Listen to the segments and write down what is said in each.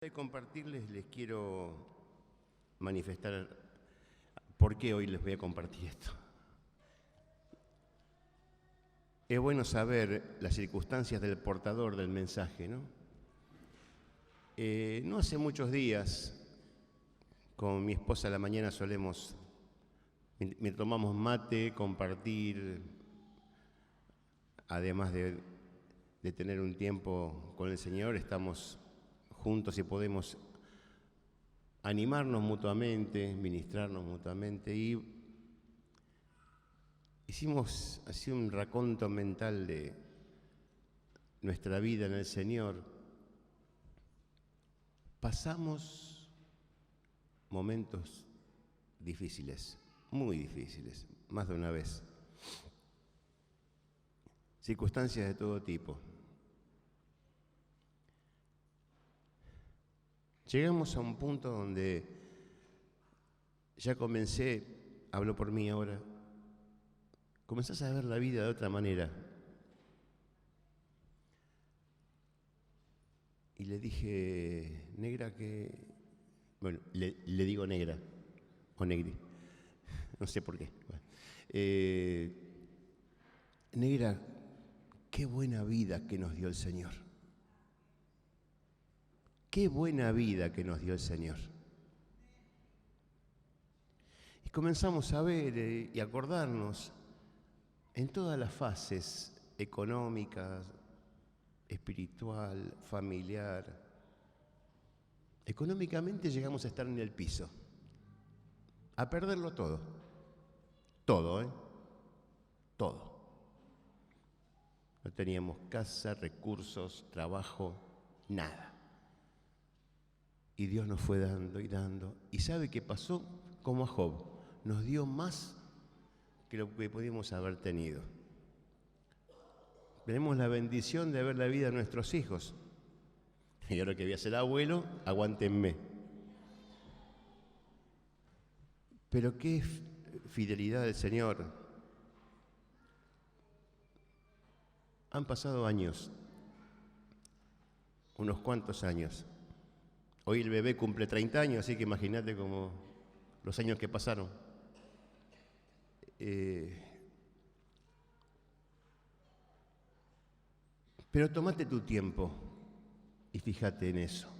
De compartirles, les quiero manifestar por qué hoy les voy a compartir esto. Es bueno saber las circunstancias del portador del mensaje, ¿no? No hace muchos días, con mi esposa a la mañana solemos, me tomamos mate, compartir, además de tener un tiempo con el Señor, estamos juntos y podemos animarnos mutuamente, ministrarnos mutuamente, y hicimos así un raconto mental de nuestra vida en el Señor. Pasamos momentos difíciles, muy difíciles, más de una vez. Circunstancias de todo tipo. Llegamos a un punto donde ya hablo por mí ahora, comenzás a ver la vida de otra manera. Y le dije, negra, le digo negra, o negri, no sé por qué. Bueno, negra, qué buena vida que nos dio el Señor. Qué buena vida que nos dio el Señor. Y comenzamos a ver y acordarnos en todas las fases económicas, espiritual, familiar. Económicamente llegamos a estar en el piso, a perderlo todo. Todo, todo. No teníamos casa, recursos, trabajo, nada. Y Dios nos fue dando y dando. ¿Y sabe qué pasó? Como a Job, nos dio más que lo que pudimos haber tenido. Tenemos la bendición de ver la vida de nuestros hijos. Y ahora que voy a ser abuelo, aguántenme. Pero qué fidelidad del Señor. Han pasado años, unos cuantos años. Hoy el bebé cumple 30 años, así que imagínate como los años que pasaron. Pero tómate tu tiempo y fíjate en eso.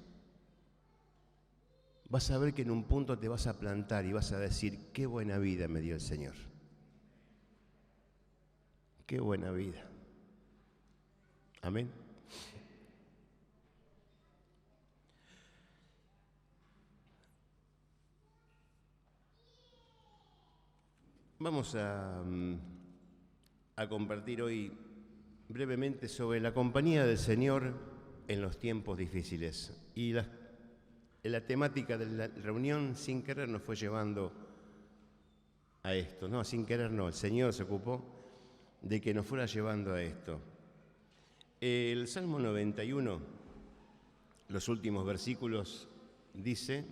Vas a ver que en un punto te vas a plantar y vas a decir, qué buena vida me dio el Señor. Qué buena vida. Amén. Vamos a compartir hoy brevemente sobre la compañía del Señor en los tiempos difíciles. Y la temática de la reunión, sin querer, nos fue llevando a esto. No, sin querer no, el Señor se ocupó de que nos fuera llevando a esto. El Salmo 91, los últimos versículos, dice,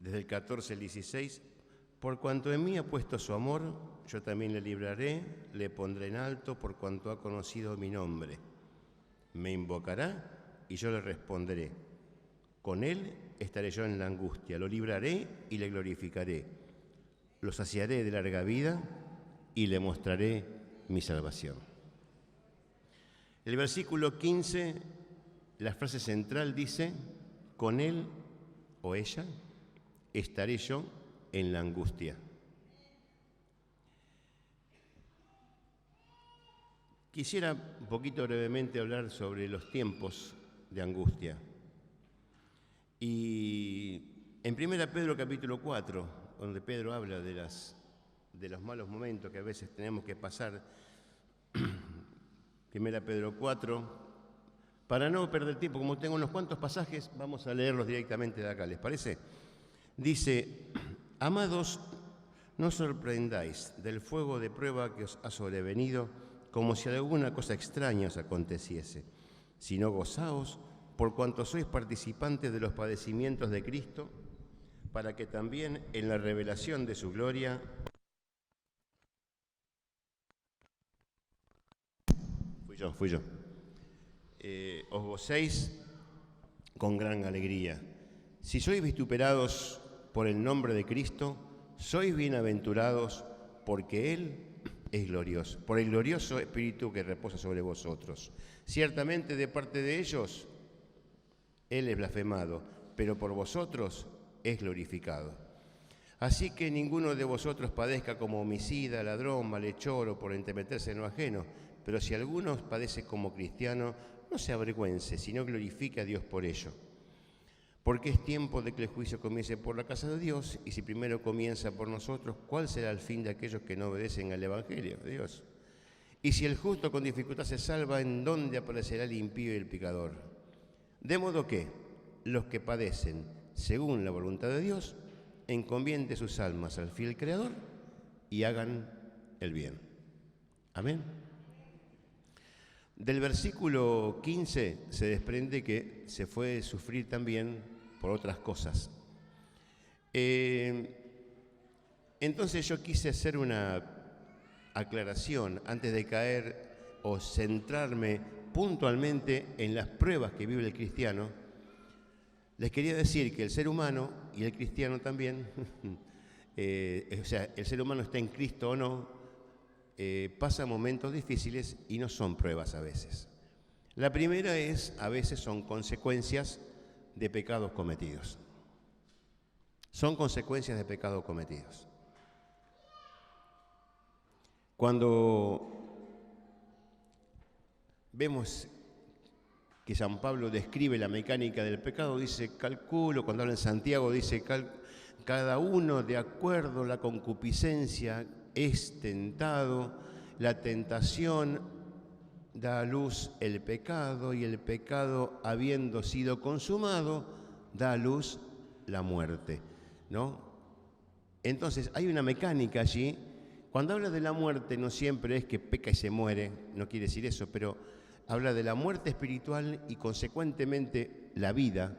desde el 14 al 16, por cuanto en mí ha puesto su amor, yo también le libraré, le pondré en alto por cuanto ha conocido mi nombre. Me invocará y yo le responderé. Con él estaré yo en la angustia, lo libraré y le glorificaré. Lo saciaré de larga vida y le mostraré mi salvación. El versículo 15, la frase central dice, con él o ella estaré yo en la angustia. Quisiera un poquito brevemente hablar sobre los tiempos de angustia. Y en 1 Pedro capítulo 4, donde Pedro habla de los malos momentos que a veces tenemos que pasar, 1 Pedro 4, para no perder tiempo, como tengo unos cuantos pasajes, vamos a leerlos directamente de acá, ¿les parece? Dice, amados, no os sorprendáis del fuego de prueba que os ha sobrevenido, como si alguna cosa extraña os aconteciese, sino gozaos por cuanto sois participantes de los padecimientos de Cristo, para que también en la revelación de su gloria fui yo, os gocéis con gran alegría. Si sois vituperados por el nombre de Cristo, sois bienaventurados porque Él es glorioso, por el glorioso Espíritu que reposa sobre vosotros. Ciertamente de parte de ellos, Él es blasfemado, pero por vosotros es glorificado. Así que ninguno de vosotros padezca como homicida, ladrón, malhechor o por entremeterse en lo ajeno, pero si alguno padece como cristiano, no se avergüence, sino glorifique a Dios por ello. Porque es tiempo de que el juicio comience por la casa de Dios, y si primero comienza por nosotros, ¿cuál será el fin de aquellos que no obedecen al Evangelio de Dios? Y si el justo con dificultad se salva, ¿en dónde aparecerá el impío y el pecador? De modo que los que padecen según la voluntad de Dios, encomienden sus almas al fiel Creador y hagan el bien. Amén. Del versículo 15 se desprende que se fue a sufrir también por otras cosas. Entonces yo quise hacer una aclaración antes de caer o centrarme puntualmente en las pruebas que vive el cristiano. Les quería decir que el ser humano y el cristiano también, o sea, el ser humano está en Cristo o no, pasa momentos difíciles y no son pruebas a veces. La primera es, a veces son consecuencias de pecados cometidos. Son consecuencias de pecados cometidos. Cuando vemos que San Pablo describe la mecánica del pecado, dice, calculo, cuando habla en Santiago, dice, cada uno de acuerdo a la concupiscencia es tentado, la tentación da a luz el pecado, y el pecado, habiendo sido consumado, da a luz la muerte, ¿no? Entonces, hay una mecánica allí. Cuando habla de la muerte, no siempre es que peca y se muere, no quiere decir eso, pero habla de la muerte espiritual y, consecuentemente, la vida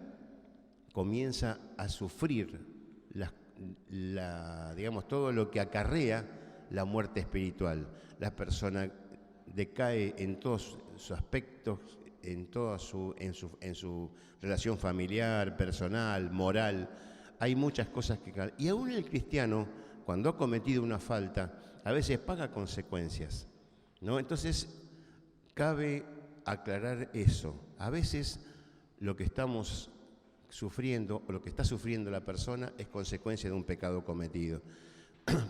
comienza a sufrir digamos, todo lo que acarrea la muerte espiritual. La persona decae en todos sus aspectos, en su relación familiar, personal, moral. Hay muchas cosas que... Y aún el cristiano, cuando ha cometido una falta, a veces paga consecuencias, ¿no? Entonces, cabe aclarar eso. A veces lo que estamos sufriendo o lo que está sufriendo la persona es consecuencia de un pecado cometido.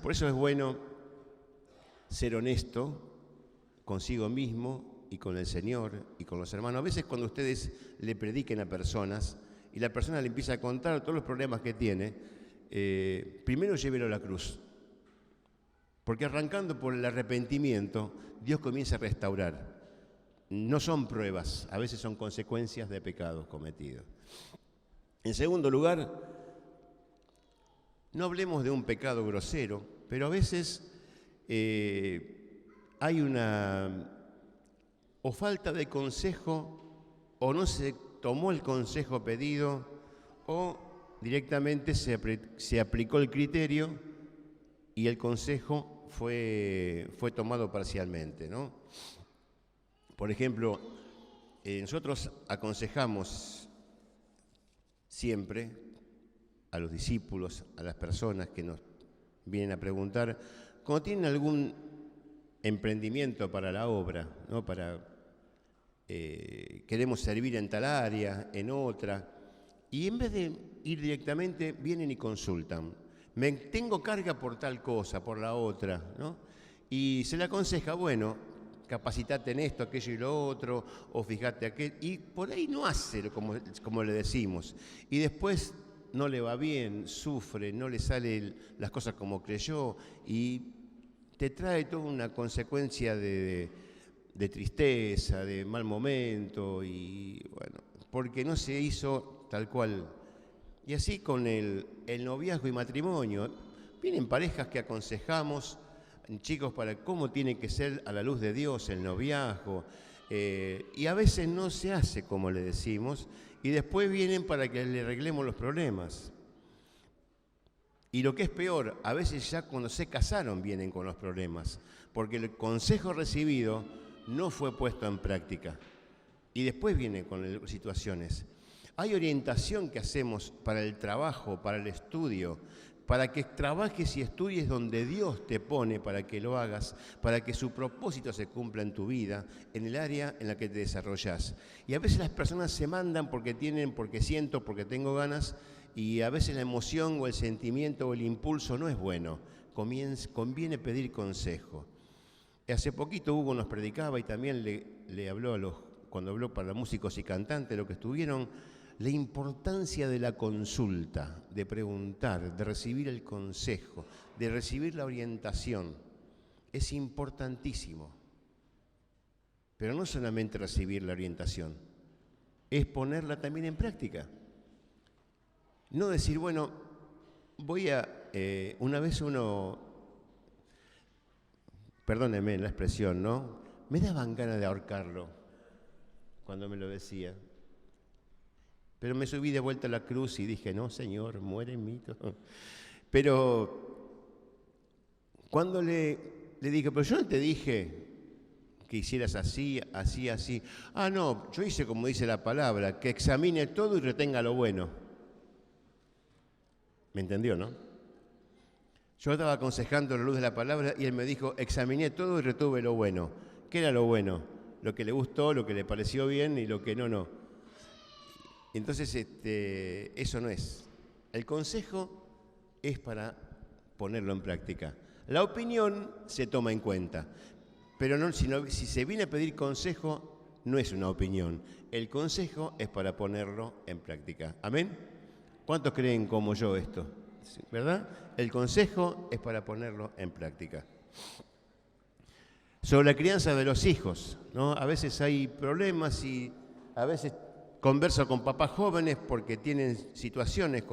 Por eso es bueno ser honesto consigo mismo y con el Señor y con los hermanos. A veces cuando ustedes le prediquen a personas y la persona le empieza a contar todos los problemas que tiene, primero llévelo a la cruz. Porque arrancando por el arrepentimiento, Dios comienza a restaurar. No son pruebas, a veces son consecuencias de pecados cometidos. En segundo lugar, no hablemos de un pecado grosero, pero a veces hay una o falta de consejo, o no se tomó el consejo pedido, o directamente se aplicó el criterio y el consejo fue tomado parcialmente, ¿no? Por ejemplo, nosotros aconsejamos siempre a los discípulos, a las personas que nos vienen a preguntar, cuando tienen algún emprendimiento para la obra, ¿no? Queremos servir en tal área, en otra, y en vez de ir directamente, vienen y consultan. Tengo carga por tal cosa, por la otra, ¿no? Y se le aconseja, bueno, capacitate en esto, aquello y lo otro, o fíjate aquel, y por ahí no hace como le decimos. Y después no le va bien, sufre, no le salen las cosas como creyó, y te trae toda una consecuencia de tristeza, de mal momento, y bueno, porque no se hizo tal cual. Y así con el noviazgo y matrimonio. Vienen parejas que aconsejamos, chicos, para cómo tiene que ser a la luz de Dios el noviazgo, y a veces no se hace como le decimos, y después vienen para que le arreglemos los problemas. Y lo que es peor, a veces ya cuando se casaron vienen con los problemas, porque el consejo recibido no fue puesto en práctica, y después vienen con situaciones. Hay orientación que hacemos para el trabajo, para el estudio, para que trabajes y estudies donde Dios te pone para que lo hagas, para que su propósito se cumpla en tu vida, en el área en la que te desarrollás. Y a veces las personas se mandan porque siento, porque tengo ganas, y a veces la emoción o el sentimiento o el impulso no es bueno. Conviene pedir consejo. Hace poquito Hugo nos predicaba y también le habló cuando habló para músicos y cantantes, lo que estuvieron, la importancia de la consulta, de preguntar, de recibir el consejo, de recibir la orientación. Es importantísimo. Pero no solamente recibir la orientación, es ponerla también en práctica. No decir, bueno, una vez uno, perdónenme la expresión, ¿no? Me daban ganas de ahorcarlo cuando me lo decía. Pero me subí de vuelta a la cruz y dije, no, Señor, muere en mí. Pero cuando le dije, pero yo no te dije que hicieras así, así, así. Ah, no, yo hice como dice la palabra, que examine todo y retenga lo bueno. ¿Me entendió, no? Yo estaba aconsejando a la luz de la palabra y él me dijo, examiné todo y retuve lo bueno. ¿Qué era lo bueno? Lo que le gustó, lo que le pareció bien y lo que no. Entonces, eso no es. El consejo es para ponerlo en práctica. La opinión se toma en cuenta, pero no, si se viene a pedir consejo, no es una opinión. El consejo es para ponerlo en práctica. ¿Amén? ¿Cuántos creen como yo esto? ¿Verdad? El consejo es para ponerlo en práctica. Sobre la crianza de los hijos, ¿no? A veces hay problemas y a veces converso con papás jóvenes porque tienen situaciones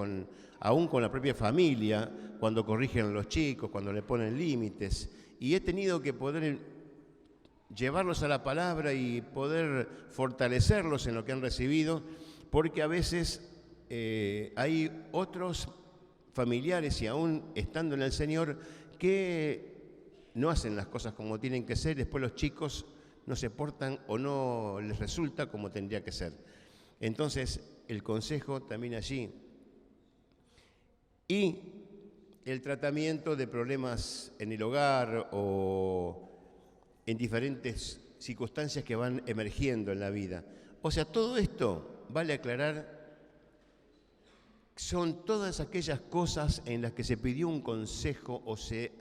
aún con la propia familia, cuando corrigen a los chicos, cuando le ponen límites. Y he tenido que poder llevarlos a la palabra y poder fortalecerlos en lo que han recibido, porque a veces hay otros familiares y aún estando en el Señor que no hacen las cosas como tienen que ser, después los chicos no se portan o no les resulta como tendría que ser. Entonces, el consejo también allí. Y el tratamiento de problemas en el hogar o en diferentes circunstancias que van emergiendo en la vida. O sea, todo esto, vale aclarar, son todas aquellas cosas en las que se pidió un consejo o se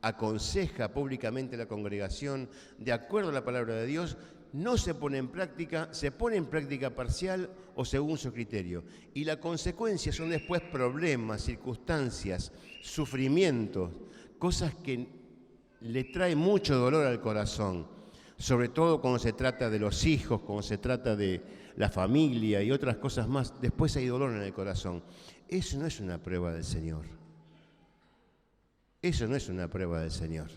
aconseja públicamente la congregación de acuerdo a la palabra de Dios, no se pone en práctica, se pone en práctica parcial o según su criterio. Y la consecuencia son después problemas, circunstancias, sufrimientos, cosas que le traen mucho dolor al corazón, sobre todo cuando se trata de los hijos, cuando se trata de la familia y otras cosas más. Después hay dolor en el corazón. Eso no es una prueba del Señor. Eso no es una prueba del Señor.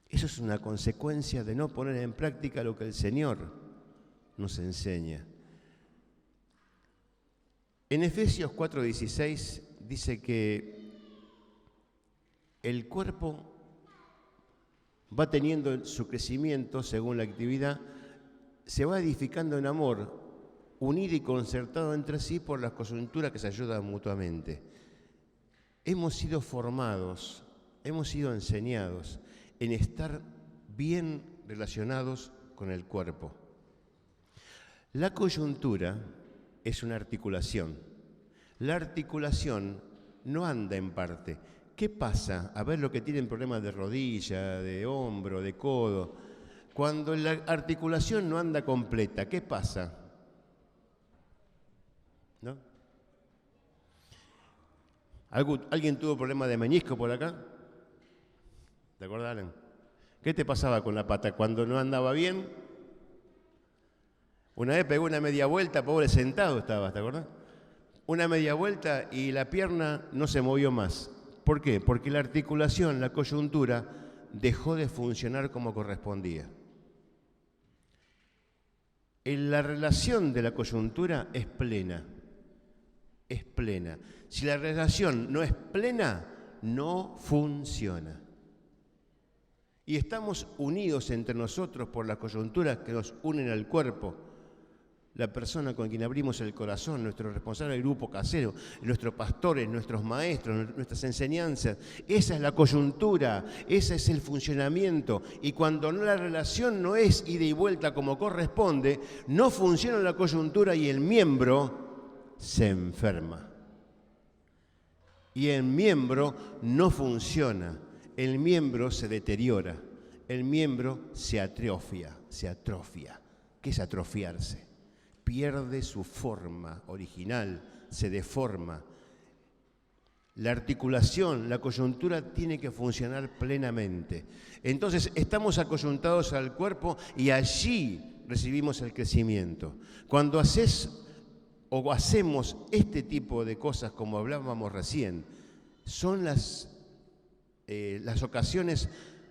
Eso es una consecuencia de no poner en práctica lo que el Señor nos enseña. En Efesios 4:16 dice que el cuerpo va teniendo su crecimiento según la actividad, se va edificando en amor, unido y concertado entre sí por las coyunturas que se ayudan mutuamente. Hemos sido formados, hemos sido enseñados en estar bien relacionados con el cuerpo. La coyuntura es una articulación. La articulación no anda en parte. ¿Qué pasa? A ver lo que tienen problemas de rodilla, de hombro, de codo. Cuando la articulación no anda completa, ¿qué pasa? ¿No? ¿Alguien tuvo problemas de menisco por acá? ¿Te acordás, Alan? ¿Qué te pasaba con la pata cuando no andaba bien? Una vez pegó una media vuelta, pobre, sentado estaba, ¿te acordás? Una media vuelta y la pierna no se movió más. ¿Por qué? Porque la articulación, la coyuntura, dejó de funcionar como correspondía. La relación de la coyuntura es plena. Es plena. Si la relación no es plena, no funciona. Y estamos unidos entre nosotros por las coyunturas que nos unen al cuerpo. la persona con quien abrimos el corazón, nuestro responsable del grupo casero, nuestros pastores, nuestros maestros, nuestras enseñanzas. Esa es la coyuntura, ese es el funcionamiento. Y cuando la relación no es ida y vuelta como corresponde, no funciona la coyuntura y el miembro se enferma. Y el miembro no funciona, el miembro se deteriora, el miembro se atrofia. ¿Qué es atrofiarse? Pierde su forma original, se deforma. La articulación, la coyuntura tiene que funcionar plenamente. Entonces estamos acoyuntados al cuerpo y allí recibimos el crecimiento. Cuando hacemos este tipo de cosas como hablábamos recién, son las ocasiones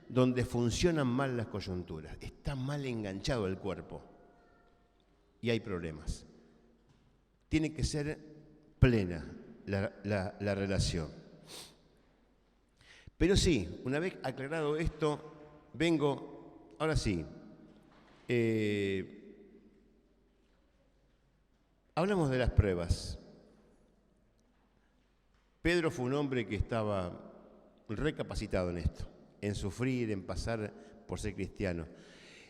donde funcionan mal las coyunturas. Está mal enganchado el cuerpo. Y hay problemas. Tiene que ser plena la relación. Pero sí, una vez aclarado esto, vengo, ahora sí, hablamos de las pruebas. Pedro fue un hombre que estaba recapacitado en esto, en sufrir, en pasar por ser cristiano.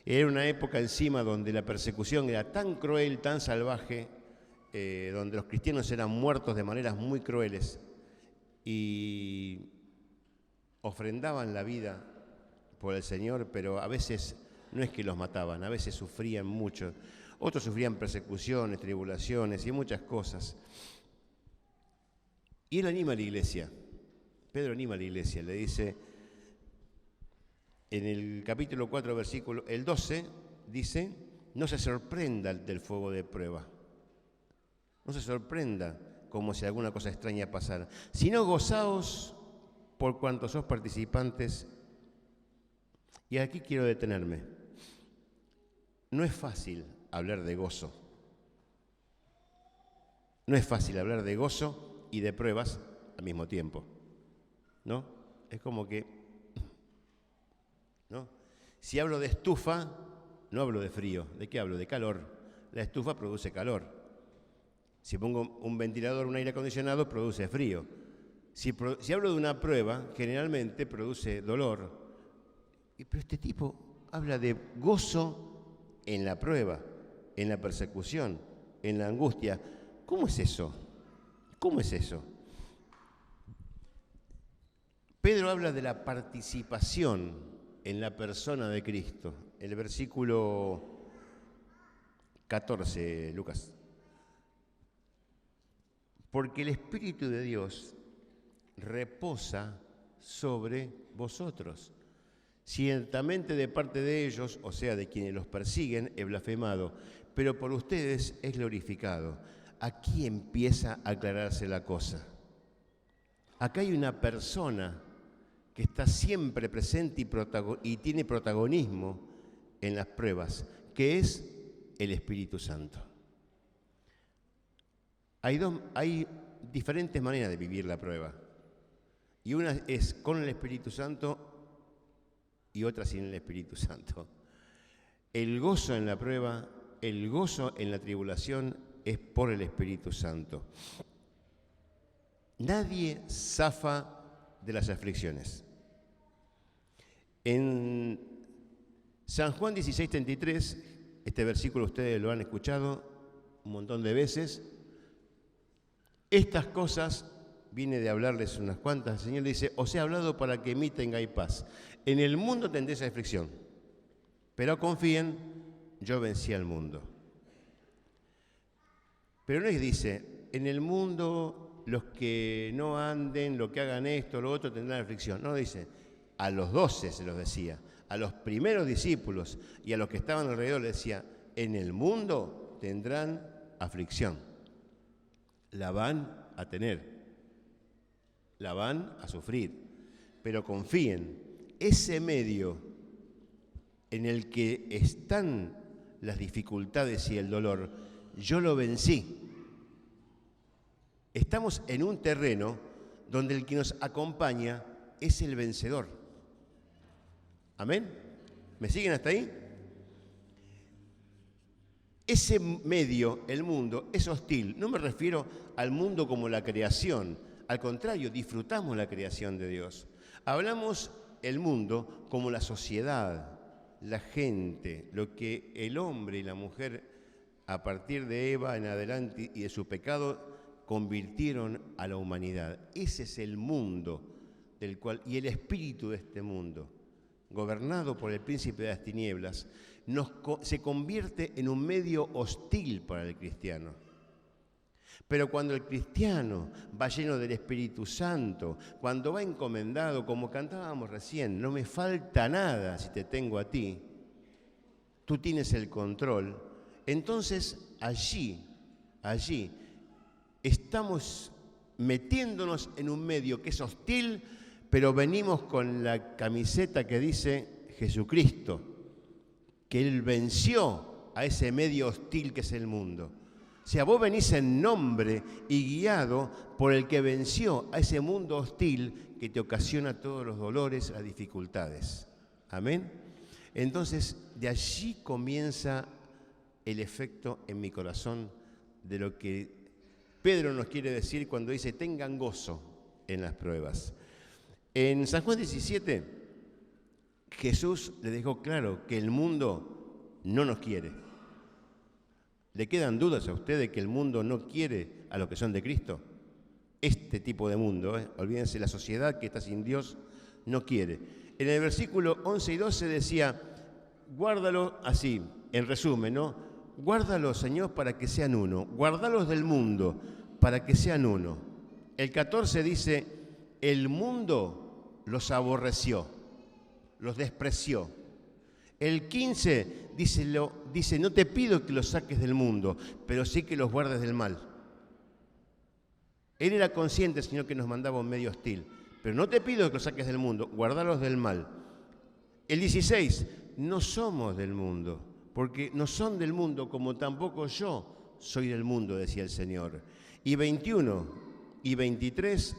Era una época encima donde la persecución era tan cruel, tan salvaje, donde los cristianos eran muertos de maneras muy crueles y ofrendaban la vida por el Señor, pero a veces no es que los mataban, a veces sufrían mucho. Otros sufrían persecuciones, tribulaciones y muchas cosas. Y él anima a la iglesia, Pedro anima a la iglesia, le dice... En el capítulo 4, versículo el 12, dice, no se sorprenda del fuego de prueba. No se sorprenda como si alguna cosa extraña pasara, sino gozaos por cuanto sos participantes. Y aquí quiero detenerme. No es fácil hablar de gozo. No es fácil hablar de gozo y de pruebas al mismo tiempo, ¿no? Es como que... ¿no? Si hablo de estufa, no hablo de frío. ¿De qué hablo? De calor. La estufa produce calor. Si pongo un ventilador, un aire acondicionado, produce frío. Si hablo de una prueba, generalmente produce dolor. Pero este tipo habla de gozo en la prueba, en la persecución, en la angustia. ¿Cómo es eso? ¿Cómo es eso? Pedro habla de la participación en la persona de Cristo. El versículo 14, Lucas. Porque el Espíritu de Dios reposa sobre vosotros. Ciertamente de parte de ellos, o sea, de quienes los persiguen, es blasfemado, pero por ustedes es glorificado. Aquí empieza a aclararse la cosa. Acá hay una persona que está siempre presente y tiene protagonismo en las pruebas, que es el Espíritu Santo. Hay diferentes maneras de vivir la prueba, y una es con el Espíritu Santo y otra sin el Espíritu Santo. El gozo en la prueba, el gozo en la tribulación es por el Espíritu Santo. Nadie zafa de las aflicciones. En San Juan 16:33, este versículo ustedes lo han escuchado un montón de veces. Estas cosas, viene de hablarles unas cuantas, el Señor dice, os he hablado para que en mí tengáis paz. En el mundo tendréis aflicción, pero confíen, yo vencí al mundo. Pero no les dice, en el mundo los que no anden, los que hagan esto, lo otro, tendrán aflicción. No, dice, a los 12 se los decía, a los primeros discípulos y a los que estaban alrededor les decía, en el mundo tendrán aflicción. La van a tener, la van a sufrir, pero confíen, ese medio en el que están las dificultades y el dolor, yo lo vencí. Estamos en un terreno donde el que nos acompaña es el vencedor. ¿Amén? ¿Me siguen hasta ahí? ese medio, el mundo, es hostil. No me refiero al mundo como la creación. Al contrario, disfrutamos la creación de Dios. Hablamos el mundo como la sociedad, la gente, lo que el hombre y la mujer, a partir de Eva en adelante y de su pecado, convirtieron a la humanidad. Ese es el mundo del cual, y el espíritu de este mundo, gobernado por el príncipe de las tinieblas, se convierte en un medio hostil para el cristiano. Pero cuando el cristiano va lleno del Espíritu Santo, cuando va encomendado, como cantábamos recién, no me falta nada si te tengo a ti, tú tienes el control, entonces allí estamos metiéndonos en un medio que es hostil, pero venimos con la camiseta que dice Jesucristo, que Él venció a ese medio hostil que es el mundo. O sea, vos venís en nombre y guiado por el que venció a ese mundo hostil que te ocasiona todos los dolores, las dificultades. Amén. Entonces, de allí comienza el efecto en mi corazón de lo que Pedro nos quiere decir cuando dice: tengan gozo en las pruebas. En San Juan 17, Jesús le dejó claro que el mundo no nos quiere. ¿Le quedan dudas a usted de que el mundo no quiere a los que son de Cristo? Este tipo de mundo, olvídense, la sociedad que está sin Dios no quiere. En el versículo 11 y 12 decía: guárdalo así, en resumen, ¿no? Guárdalos, Señor, para que sean uno. Guárdalos del mundo, para que sean uno. El 14 dice: el mundo los aborreció, los despreció. El 15 dice: no te pido que los saques del mundo, pero sí que los guardes del mal. Él era consciente, Señor, que nos mandaba un medio hostil, pero no te pido que los saques del mundo, guardalos del mal. El 16, no somos del mundo, porque no son del mundo como tampoco yo soy del mundo, decía el Señor. Y 21 y 23,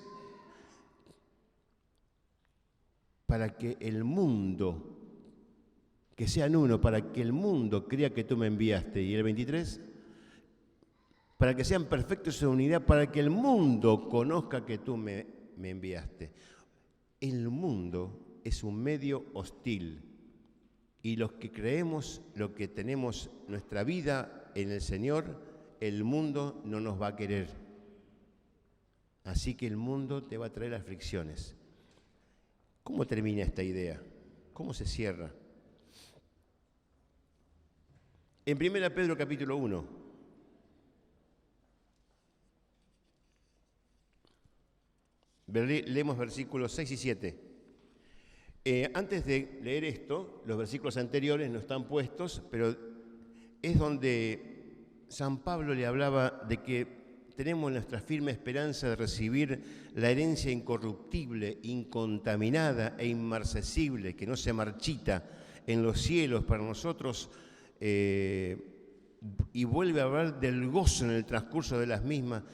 para que el mundo, que sean uno, para que el mundo crea que tú me enviaste. Y el 23, para que sean perfectos en unidad, para que el mundo conozca que tú me enviaste. El mundo es un medio hostil. Y los que creemos, los que tenemos nuestra vida en el Señor, el mundo no nos va a querer. Así que el mundo te va a traer aflicciones. ¿Cómo termina esta idea? ¿Cómo se cierra? En 1 Pedro capítulo 1, leemos versículos 6 y 7. Antes de leer esto, los versículos anteriores no están puestos, pero es donde San Pablo le hablaba de que tenemos nuestra firme esperanza de recibir la herencia incorruptible, incontaminada e inmarcesible, que no se marchita en los cielos para nosotros. Y vuelve a hablar del gozo en el transcurso de las mismas,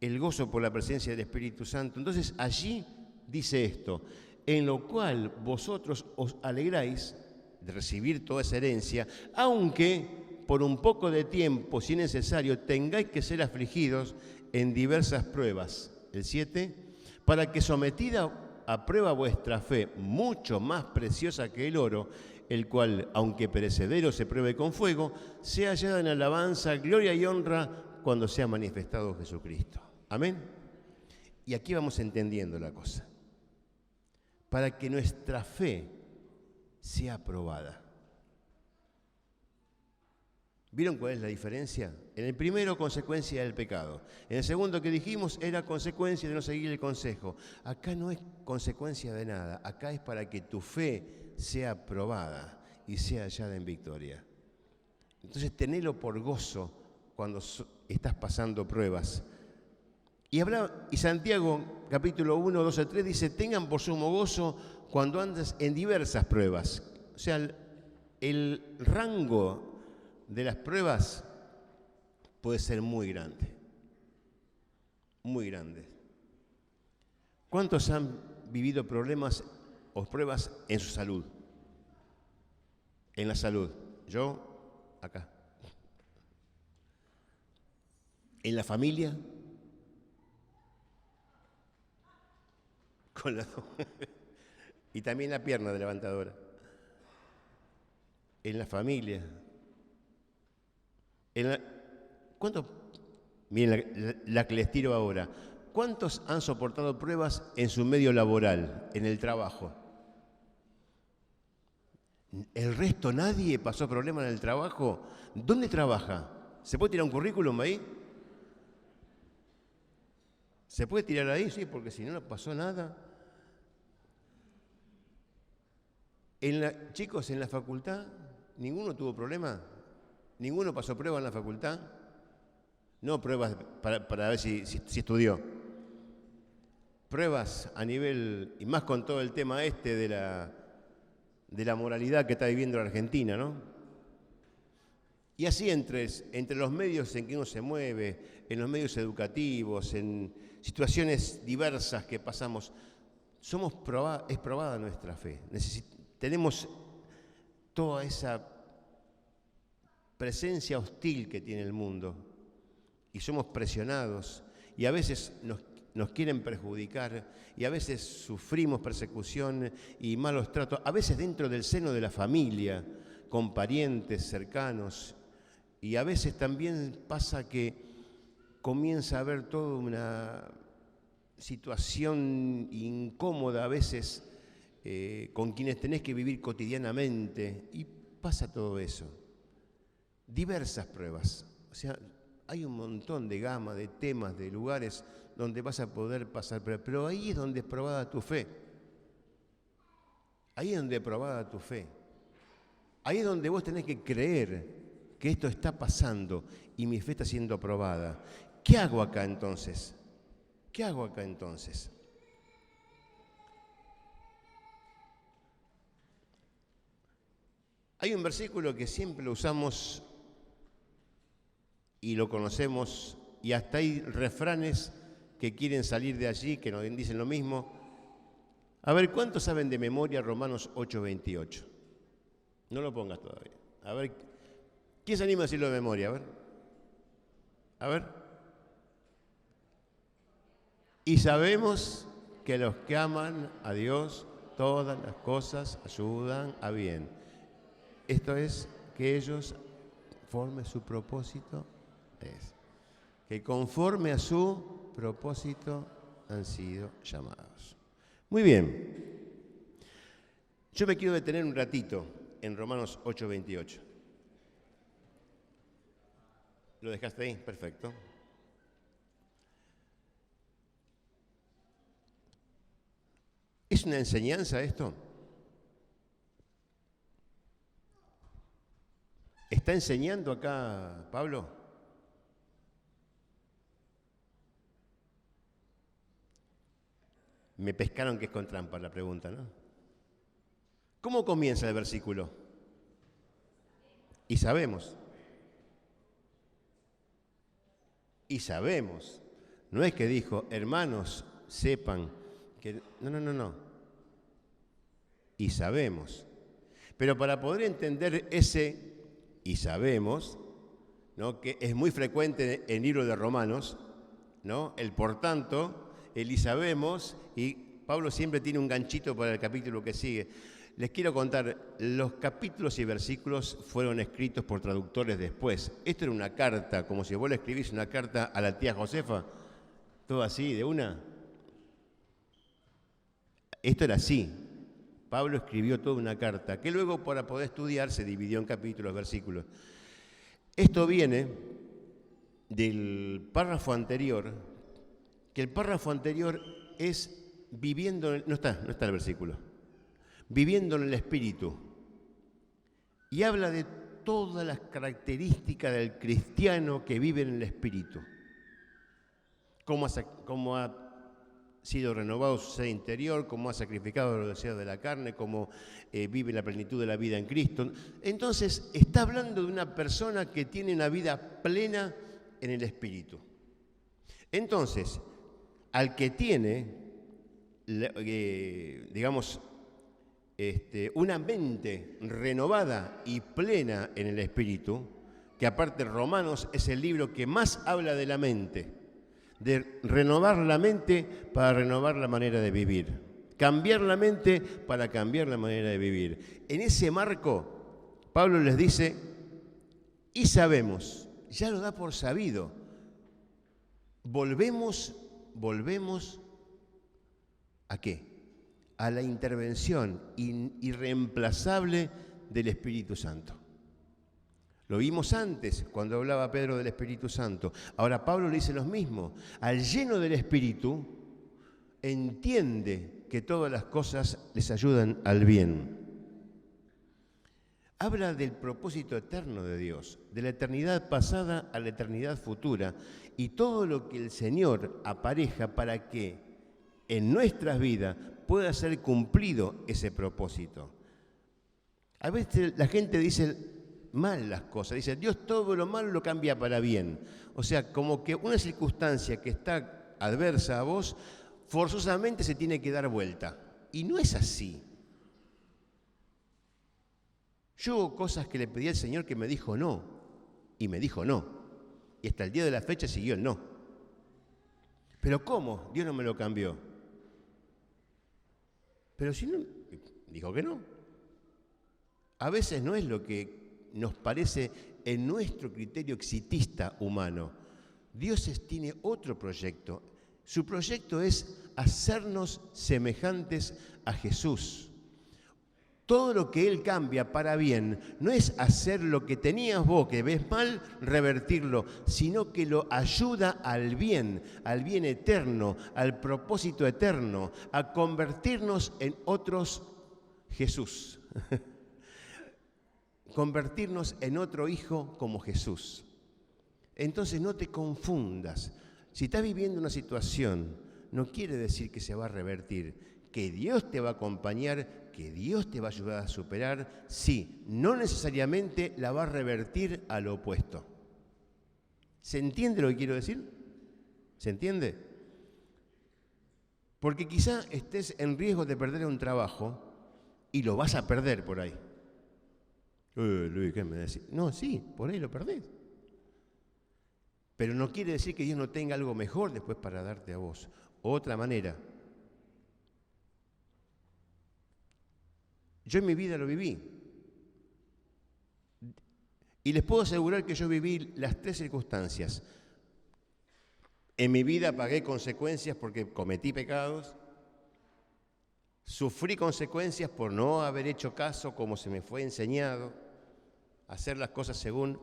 el gozo por la presencia del Espíritu Santo. Entonces allí dice esto: en lo cual vosotros os alegráis de recibir toda esa herencia, aunque por un poco de tiempo, si es necesario, tengáis que ser afligidos en diversas pruebas. El 7, para que sometida a prueba vuestra fe, mucho más preciosa que el oro, el cual, aunque perecedero se pruebe con fuego, sea hallada en alabanza, gloria y honra cuando sea manifestado Jesucristo. Amén. Y aquí vamos entendiendo la cosa. Para que nuestra fe sea aprobada. ¿Vieron cuál es la diferencia? En el primero, consecuencia del pecado. En el segundo que dijimos, era consecuencia de no seguir el consejo. Acá no es consecuencia de nada. Acá es para que tu fe sea aprobada y sea hallada en victoria. Entonces, tenelo por gozo cuando estás pasando pruebas. Y Santiago, capítulo 1, 12, 3, dice: tengan por sumo gozo cuando andas en diversas pruebas. O sea, el rango de las pruebas puede ser muy grande. Muy grande. ¿Cuántos han vivido problemas o pruebas en su salud? En la salud. Yo, acá. en la familia, con las dos, y también la pierna de levantadora, en la familia, ¿cuántos? Miren la que les tiro ahora. ¿Cuántos han soportado pruebas en su medio laboral, en el trabajo? ¿El resto nadie pasó problemas en el trabajo? ¿Dónde trabaja? ¿Se puede tirar un currículum ahí? ¿Se puede tirar ahí? Sí, porque si no pasó nada. Chicos, en la facultad, ¿ninguno tuvo problema? ¿Ninguno pasó prueba en la facultad? No pruebas para ver si estudió. Pruebas a nivel, y más con todo el tema de la moralidad que está viviendo la Argentina, ¿no? Y así entre los medios en que uno se mueve, en los medios educativos, en situaciones diversas que pasamos, es probada nuestra fe. Tenemos toda esa presencia hostil que tiene el mundo y somos presionados y a veces nos quieren perjudicar y a veces sufrimos persecución y malos tratos, a veces dentro del seno de la familia, con parientes cercanos, y a veces también pasa que comienza a haber toda una situación incómoda a veces con quienes tenés que vivir cotidianamente, y pasa todo eso. Diversas pruebas, o sea, hay un montón de gama, de temas, de lugares donde vas a poder pasar, pero ahí es donde es probada tu fe. Ahí es donde es probada tu fe. Ahí es donde vos tenés que creer que esto está pasando y mi fe está siendo probada. ¿Qué hago acá entonces? ¿Qué hago acá entonces? Hay un versículo que siempre lo usamos y lo conocemos, y hasta hay refranes que quieren salir de allí, que nos dicen lo mismo. A ver, ¿cuántos saben de memoria Romanos 8:28? No lo pongas todavía. A ver, ¿quién se anima a decirlo de memoria? A ver. A ver. Y sabemos que los que aman a Dios, todas las cosas ayudan a bien. Esto es, que ellos formen su propósito, que conforme a su propósito han sido llamados. Muy bien. Yo me quiero detener un ratito en Romanos 8:28. ¿Lo dejaste ahí? Perfecto. ¿Es una enseñanza esto? ¿Está enseñando acá Pablo? Me pescaron que es con trampa la pregunta, ¿no? ¿Cómo comienza el versículo? Y sabemos. Y sabemos. No es que dijo, hermanos, sepan que... No. Y sabemos. Pero para poder entender ese y sabemos, ¿no?, que es muy frecuente en el libro de Romanos, ¿no?, el por tanto, el y sabemos, y Pablo siempre tiene un ganchito para el capítulo que sigue. Les quiero contar, los capítulos y versículos fueron escritos por traductores después. Esto era una carta, como si vos le escribís una carta a la tía Josefa, todo así, de una. Esto era así. Pablo escribió toda una carta, que luego para poder estudiar se dividió en capítulos, versículos. Esto viene del párrafo anterior, que el párrafo anterior es viviendo, no está el versículo, viviendo en el Espíritu. Y habla de todas las características del cristiano que vive en el Espíritu. Cómo ha sido renovado su ser interior, cómo ha sacrificado los deseos de la carne, cómo vive la plenitud de la vida en Cristo. Entonces, está hablando de una persona que tiene una vida plena en el Espíritu. Entonces, al que tiene, digamos, una mente renovada y plena en el Espíritu, que aparte Romanos es el libro que más habla de la mente, de renovar la mente para renovar la manera de vivir, cambiar la mente para cambiar la manera de vivir. En ese marco, Pablo les dice, y sabemos, ya lo da por sabido, volvemos ¿a qué? A la intervención irreemplazable del Espíritu Santo. Lo vimos antes cuando hablaba Pedro del Espíritu Santo. Ahora Pablo le dice lo mismo. Al lleno del Espíritu, entiende que todas las cosas les ayudan al bien. Habla del propósito eterno de Dios, de la eternidad pasada a la eternidad futura, y todo lo que el Señor apareja para que en nuestras vidas pueda ser cumplido ese propósito. A veces la gente dice mal las cosas, dice Dios todo lo malo lo cambia para bien. O sea, como que una circunstancia que está adversa a vos, forzosamente se tiene que dar vuelta. Y no es así. Yo hubo cosas que le pedí al Señor que me dijo no, y me dijo no. Y hasta el día de la fecha siguió el no. ¿Pero cómo? Dios no me lo cambió. Pero si no, dijo que no. A veces no es lo que nos parece en nuestro criterio exitista humano. Dios tiene otro proyecto. Su proyecto es hacernos semejantes a Jesús. Todo lo que Él cambia para bien no es hacer lo que tenías vos, que ves mal, revertirlo, sino que lo ayuda al bien eterno, al propósito eterno, a convertirnos en otros Jesús. Convertirnos en otro hijo como Jesús. Entonces no te confundas. Si estás viviendo una situación, no quiere decir que se va a revertir, que Dios te va a acompañar, que Dios te va a ayudar a superar. Sí, no necesariamente la va a revertir a lo opuesto. ¿Se entiende lo que quiero decir? ¿Se entiende? Porque quizá estés en riesgo de perder un trabajo y lo vas a perder por ahí. Luis, ¿qué me decís? No, sí, por ahí lo perdés. Pero no quiere decir que Dios no tenga algo mejor después para darte a vos. Otra manera. Yo en mi vida lo viví. Y les puedo asegurar que yo viví las tres circunstancias. En mi vida pagué consecuencias porque cometí pecados. Sufrí consecuencias por no haber hecho caso como se me fue enseñado. Hacer las cosas según,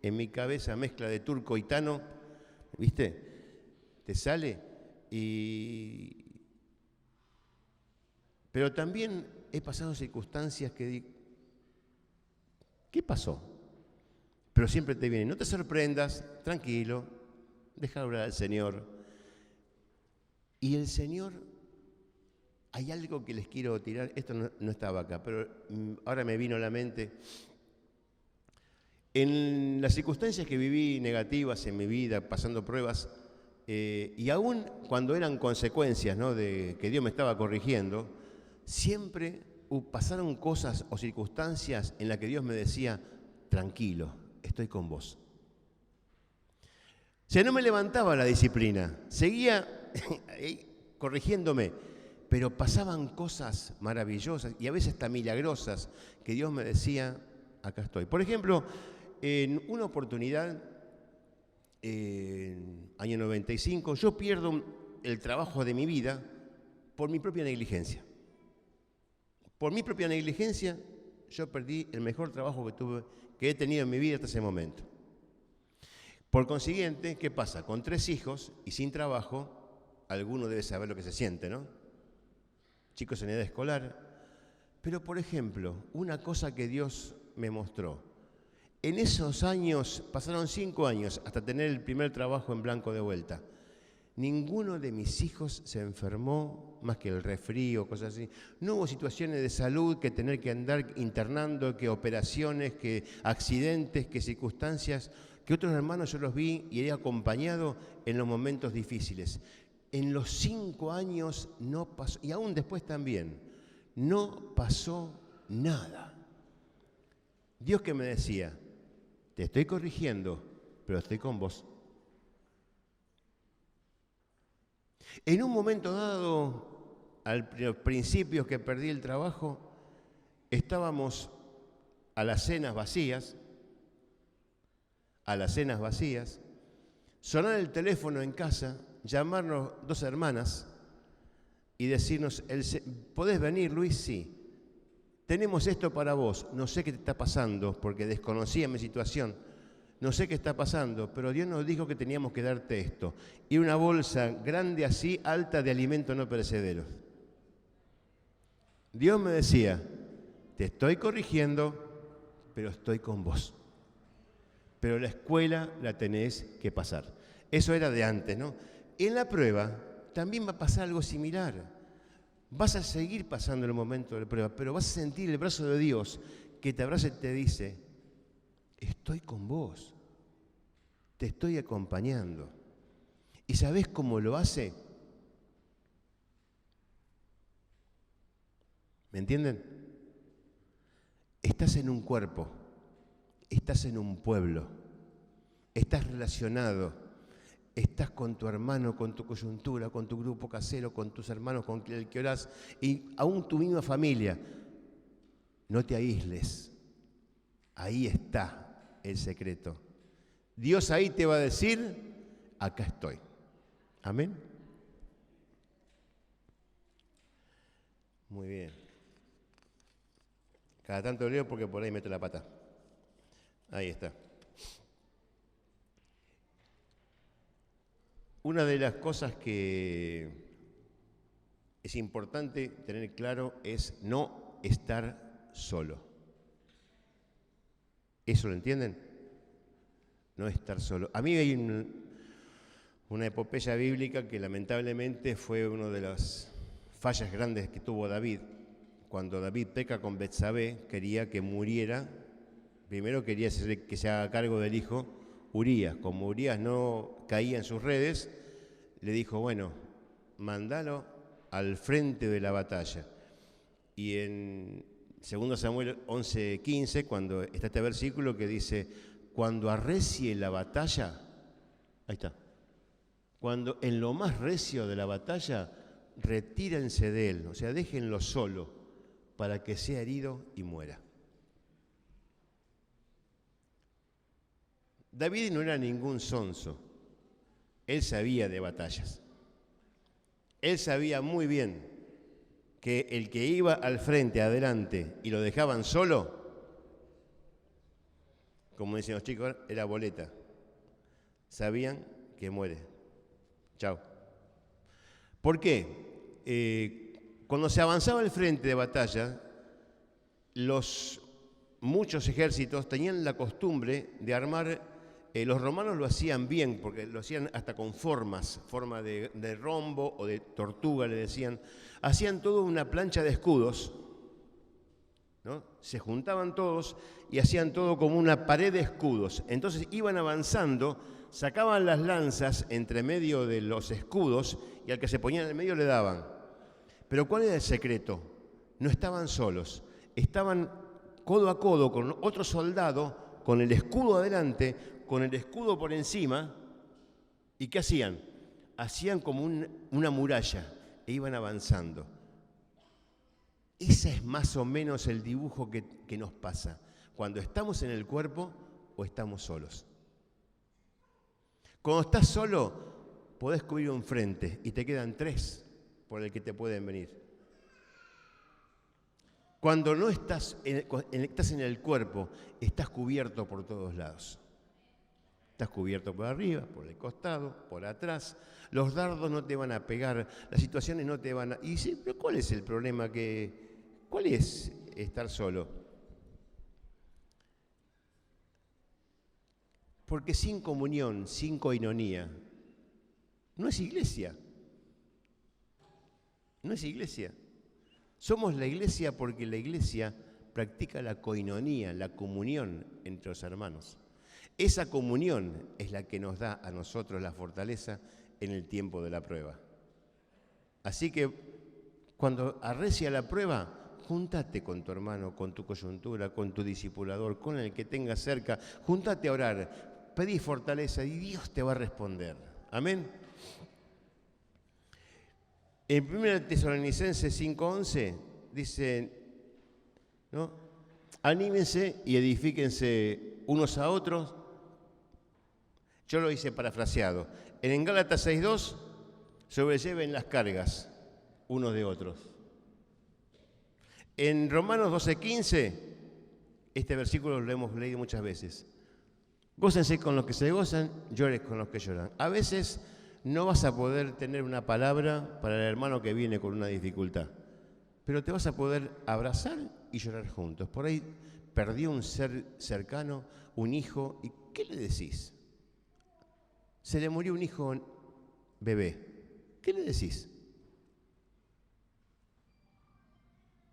en mi cabeza, mezcla de turco y tano, ¿viste? Te sale Pero también he pasado circunstancias que digo, ¿qué pasó? Pero siempre te viene, no te sorprendas, tranquilo, deja hablar al Señor. Y el Señor, hay algo que les quiero tirar, esto no estaba acá, pero ahora me vino a la mente. En las circunstancias que viví negativas en mi vida, pasando pruebas, y aún cuando eran consecuencias, ¿no?, de que Dios me estaba corrigiendo, siempre pasaron cosas o circunstancias en las que Dios me decía, tranquilo, estoy con vos. O sea, no me levantaba la disciplina, seguía corrigiéndome, pero pasaban cosas maravillosas y a veces hasta milagrosas que Dios me decía, acá estoy. Por ejemplo, en una oportunidad, en año 95, yo pierdo el trabajo de mi vida por mi propia negligencia. Por mi propia negligencia, yo perdí el mejor trabajo que he tenido en mi vida hasta ese momento. Por consiguiente, ¿qué pasa? Con 3 hijos y sin trabajo, alguno debe saber lo que se siente, ¿no? Chicos en edad escolar. Pero, por ejemplo, una cosa que Dios me mostró. En esos años, pasaron 5 años hasta tener el primer trabajo en blanco de vuelta. Ninguno de mis hijos se enfermó, más que el resfrío, cosas así. No hubo situaciones de salud que tener que andar internando, que operaciones, que accidentes, que circunstancias, que otros hermanos yo los vi y he acompañado en los momentos difíciles. En los 5 años no pasó, y aún después también, no pasó nada. Dios que me decía, te estoy corrigiendo, pero estoy con vos. En un momento dado, a los principios que perdí el trabajo, estábamos a las cenas vacías, sonar el teléfono en casa, llamarnos 2 hermanas y decirnos, ¿podés venir, Luis? Sí. Tenemos esto para vos, no sé qué te está pasando, porque desconocía mi situación, no sé qué está pasando, pero Dios nos dijo que teníamos que darte esto. Y una bolsa grande así, alta de alimentos no perecederos. Dios me decía, te estoy corrigiendo, pero estoy con vos. Pero la escuela la tenés que pasar. Eso era de antes, ¿no? En la prueba también va a pasar algo similar. Vas a seguir pasando el momento de la prueba, pero vas a sentir el brazo de Dios que te abraza y te dice, estoy con vos, te estoy acompañando. ¿Y sabés cómo lo hace? ¿Me entienden? Estás en un cuerpo, estás en un pueblo, estás relacionado, estás con tu hermano, con tu coyuntura, con tu grupo casero, con tus hermanos, con el que orás, y aún tu misma familia. No te aísles, ahí está el secreto. Dios ahí te va a decir, acá estoy. Amén. Muy bien. Cada tanto leo porque por ahí meto la pata. Ahí está. Una de las cosas que es importante tener claro es no estar solo. ¿Eso lo entienden? No estar solo. A mí hay una epopeya bíblica que lamentablemente fue una de las fallas grandes que tuvo David. Cuando David peca con Betsabé, quería que muriera. Primero quería que se haga cargo del hijo Urías. Como Urías no caía en sus redes, le dijo, bueno, mándalo al frente de la batalla. Y en 2 Samuel 11:15, cuando está este versículo que dice, cuando arrecie la batalla, ahí está, cuando en lo más recio de la batalla, retírense de él, o sea, déjenlo solo para que sea herido y muera. David no era ningún sonso, él sabía de batallas. Él sabía muy bien que el que iba al frente, adelante, y lo dejaban solo, como dicen los chicos, era boleta. Sabían que muere. Chao. ¿Por qué? Cuando se avanzaba al frente de batalla, muchos ejércitos tenían la costumbre de armar, los romanos lo hacían bien, porque lo hacían hasta con forma de rombo o de tortuga, le decían. Hacían todo una plancha de escudos, ¿no? Se juntaban todos y hacían todo como una pared de escudos. Entonces iban avanzando, sacaban las lanzas entre medio de los escudos y al que se ponía en el medio le daban. Pero ¿cuál era el secreto? No estaban solos, estaban codo a codo con otro soldado, con el escudo adelante, con el escudo por encima. ¿Y qué hacían? Hacían como una muralla e iban avanzando. Ese es más o menos el dibujo que nos pasa cuando estamos en el cuerpo o estamos solos. Cuando estás solo, podés cubrir un frente y te quedan 3 por el que te pueden venir. Cuando no estás en el cuerpo, estás cubierto por todos lados. Estás cubierto por arriba, por el costado, por atrás. Los dardos no te van a pegar, las situaciones no te van a... Y sí, pero ¿cuál es el problema? ¿Cuál es estar solo? Porque sin comunión, sin coinonía, no es iglesia. No es iglesia. Somos la iglesia porque la iglesia practica la coinonía, la comunión entre los hermanos. Esa comunión es la que nos da a nosotros la fortaleza en el tiempo de la prueba. Así que cuando arrecia la prueba, Júntate con tu hermano, con tu coyuntura, con tu discipulador, con el que tengas cerca. Júntate a orar, pedí fortaleza y Dios te va a responder. Amén. En 1 Tesalonicenses 5:11 dice, ¿no? Anímense y edifíquense unos a otros. Yo lo hice parafraseado. En Gálatas 6:2, sobrelleven las cargas unos de otros. En Romanos 12:15, este versículo lo hemos leído muchas veces. Gócense con los que se gozan, lloren con los que lloran. A veces no vas a poder tener una palabra para el hermano que viene con una dificultad, pero te vas a poder abrazar y llorar juntos. Por ahí perdió un ser cercano, un hijo, ¿y qué le decís? Se le murió un hijo bebé. ¿Qué le decís?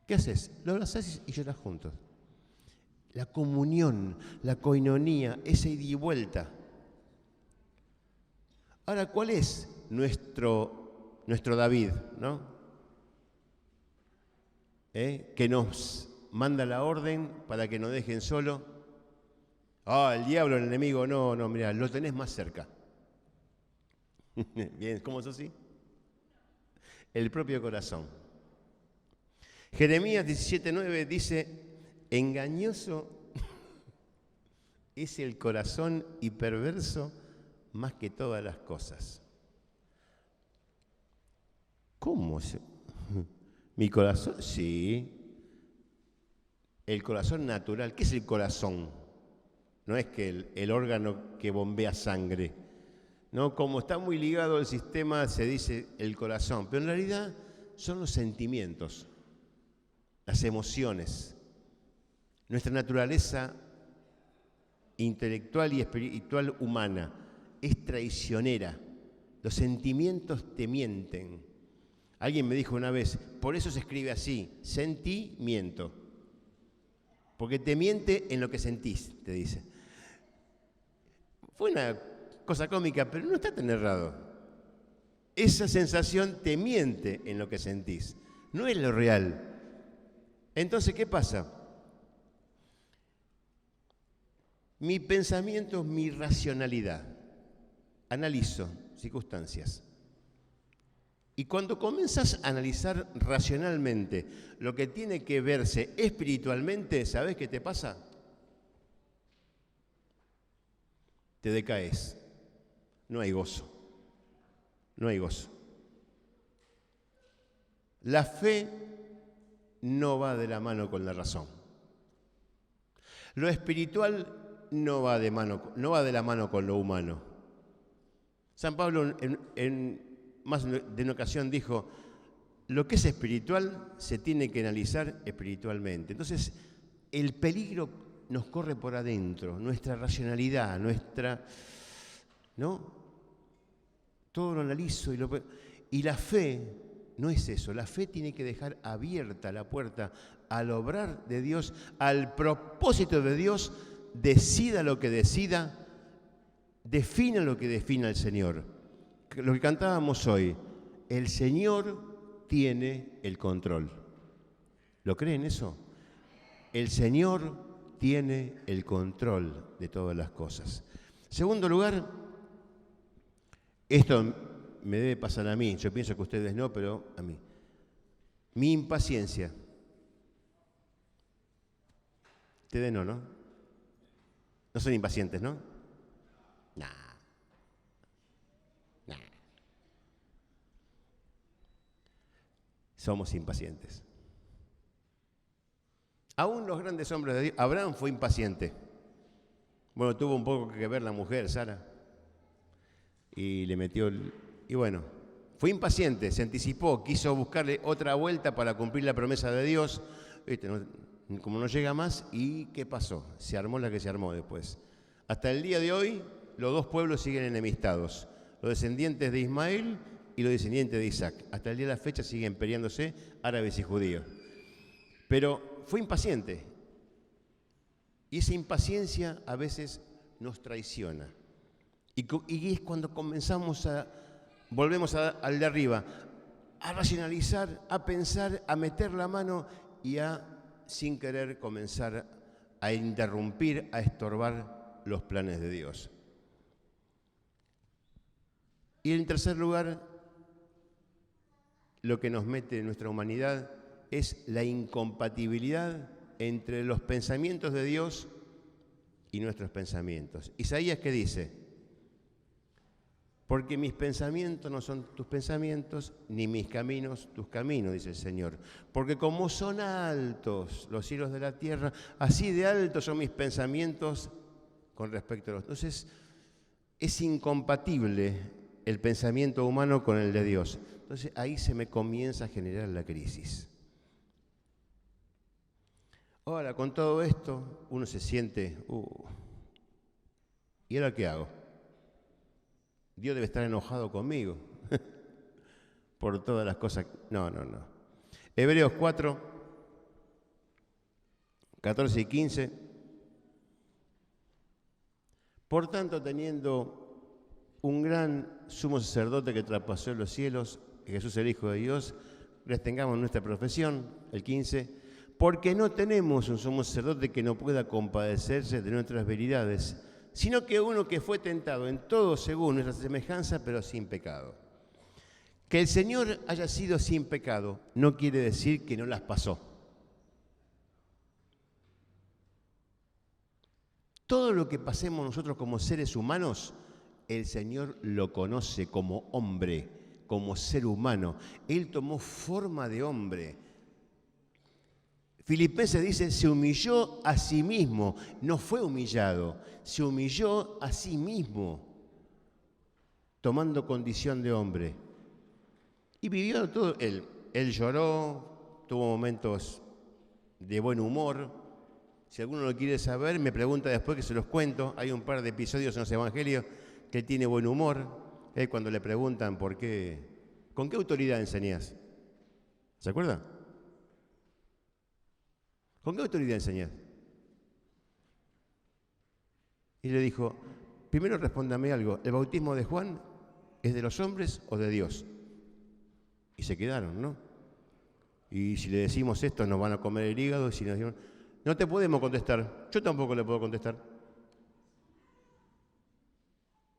¿Qué haces? Lo abrazás y llorás juntos. La comunión, la koinonía, esa ida y vuelta. Ahora, ¿cuál es nuestro David, ¿no? Que nos manda la orden para que nos dejen solo. El diablo, el enemigo, no, mirá, lo tenés más cerca. Bien, ¿cómo es así? El propio corazón. Jeremías 17:9 dice, engañoso es el corazón y perverso más que todas las cosas. ¿Cómo? ¿Mi corazón? Sí. El corazón natural. ¿Qué es el corazón? No es que el órgano que bombea sangre. No, como está muy ligado al sistema, se dice el corazón. Pero en realidad son los sentimientos, las emociones. Nuestra naturaleza intelectual y espiritual humana es traicionera. Los sentimientos te mienten. Alguien me dijo una vez, por eso se escribe así, sentimiento. Porque te miente en lo que sentís, te dice. Fue una cosa cómica, pero no está tan errado. Esa sensación te miente en lo que sentís, no es lo real. Entonces, ¿qué pasa? Mi pensamiento, mi racionalidad. Analizo circunstancias. Y cuando comienzas a analizar racionalmente lo que tiene que verse espiritualmente, ¿sabés qué te pasa? Te decaes. No hay gozo. No hay gozo. La fe no va de la mano con la razón. Lo espiritual no va de la mano con lo humano. San Pablo en más de una ocasión dijo, lo que es espiritual se tiene que analizar espiritualmente. Entonces, el peligro nos corre por adentro, nuestra racionalidad, ¿no? Todo lo analizo y la fe no es eso. La fe tiene que dejar abierta la puerta al obrar de Dios, al propósito de Dios, decida lo que decida, defina lo que defina el Señor. Lo que cantábamos hoy, el Señor tiene el control. ¿Lo creen eso? El Señor tiene el control de todas las cosas. Segundo lugar, esto me debe pasar a mí, yo pienso que ustedes no, pero a mí. Mi impaciencia. Ustedes no, ¿no? No son impacientes, ¿no? Nah. Somos impacientes. Aún los grandes hombres de Dios, Abraham fue impaciente. Bueno, tuvo un poco que ver la mujer, Sara, y le metió y bueno, fue impaciente, se anticipó, quiso buscarle otra vuelta para cumplir la promesa de Dios. Como no llega más, ¿y qué pasó? Se armó la que se armó después. Hasta el día de hoy, los dos pueblos siguen enemistados. Los descendientes de Ismael y los descendientes de Isaac. Hasta el día de la fecha siguen peleándose árabes y judíos. Pero fue impaciente. Y esa impaciencia a veces nos traiciona. Y es cuando volvemos al de arriba, a racionalizar, a pensar, a meter la mano y a, sin querer, comenzar a interrumpir, a estorbar los planes de Dios. Y en tercer lugar, lo que nos mete en nuestra humanidad es la incompatibilidad entre los pensamientos de Dios y nuestros pensamientos. Isaías, ¿qué dice? Porque mis pensamientos no son tus pensamientos, ni mis caminos tus caminos, dice el Señor. Porque como son altos los cielos de la tierra, así de altos son mis pensamientos con respecto a los... Entonces, es incompatible el pensamiento humano con el de Dios. Entonces, ahí se me comienza a generar la crisis. Ahora, con todo esto, uno se siente, ¿y ahora qué hago? Dios debe estar enojado conmigo por todas las cosas. No. Hebreos 4, 14 y 15. Por tanto, teniendo un gran sumo sacerdote que traspasó los cielos, Jesús el Hijo de Dios, retengamos nuestra profesión, el 15, porque no tenemos un sumo sacerdote que no pueda compadecerse de nuestras debilidades, sino que uno que fue tentado en todo según nuestra semejanza, pero sin pecado. Que el Señor haya sido sin pecado no quiere decir que no las pasó. Todo lo que pasemos nosotros como seres humanos, el Señor lo conoce como hombre, como ser humano. Él tomó forma de hombre. Filipenses dice, se humilló a sí mismo, no fue humillado, se humilló a sí mismo, tomando condición de hombre. Y vivió todo, él lloró, tuvo momentos de buen humor. Si alguno lo quiere saber, me pregunta después que se los cuento. Hay un par de episodios en los evangelios que él tiene buen humor. Cuando le preguntan por qué, ¿con qué autoridad enseñás? ¿Se acuerda? ¿Con qué autoridad enseñás? Y le dijo, primero respóndame algo, ¿el bautismo de Juan es de los hombres o de Dios? Y se quedaron, ¿no? Y si le decimos esto nos van a comer el hígado, y si nos decimos, no te podemos contestar, yo tampoco le puedo contestar.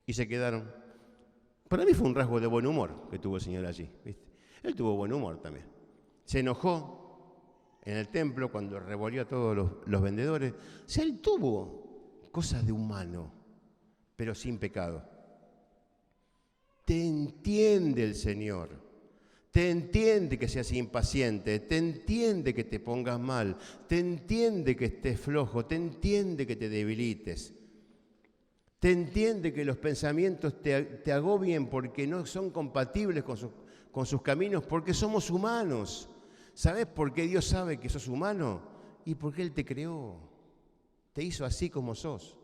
Y se quedaron. Para mí fue un rasgo de buen humor que tuvo el Señor allí, ¿viste? Él tuvo buen humor también. Se enojó en el templo cuando revolvió a todos los vendedores. O sea, él tuvo cosas de humano, pero sin pecado. Te entiende el Señor, te entiende que seas impaciente, te entiende que te pongas mal, te entiende que estés flojo, te entiende que te debilites, te entiende que los pensamientos te agobien porque no son compatibles con sus caminos, porque somos humanos. ¿Sabés por qué Dios sabe que sos humano? Y porque Él te creó, te hizo así como sos.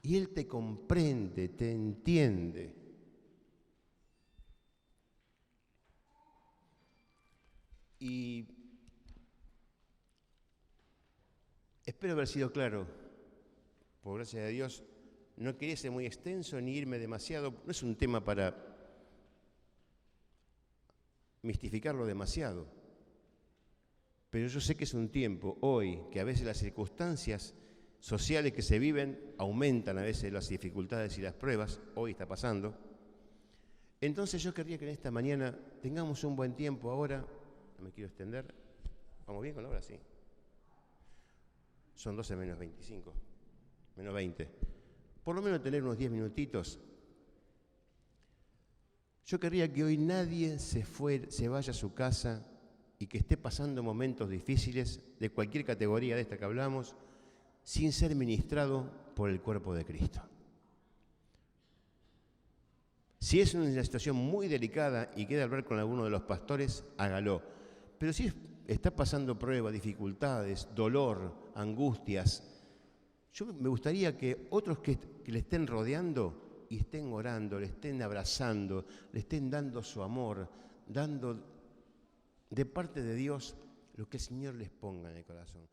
Y Él te comprende, te entiende. Y espero haber sido claro. Por gracia de Dios, no quería ser muy extenso ni irme demasiado. No es un tema para mistificarlo demasiado. Pero yo sé que es un tiempo hoy que a veces las circunstancias sociales que se viven aumentan a veces las dificultades y las pruebas. Hoy está pasando. Entonces yo querría que en esta mañana tengamos un buen tiempo ahora. No me quiero extender. ¿Vamos bien con la hora? Sí. Son 12 menos 25. Menos 20. Por lo menos tener unos 10 minutitos. Yo querría que hoy nadie se vaya a su casa y que esté pasando momentos difíciles de cualquier categoría de esta que hablamos, sin ser ministrado por el cuerpo de Cristo. Si es una situación muy delicada y quiere hablar con alguno de los pastores, hágalo. Pero si está pasando pruebas, dificultades, dolor, angustias, yo me gustaría que otros que le estén rodeando y estén orando, le estén abrazando, le estén dando su amor, dando de parte de Dios lo que el Señor les ponga en el corazón.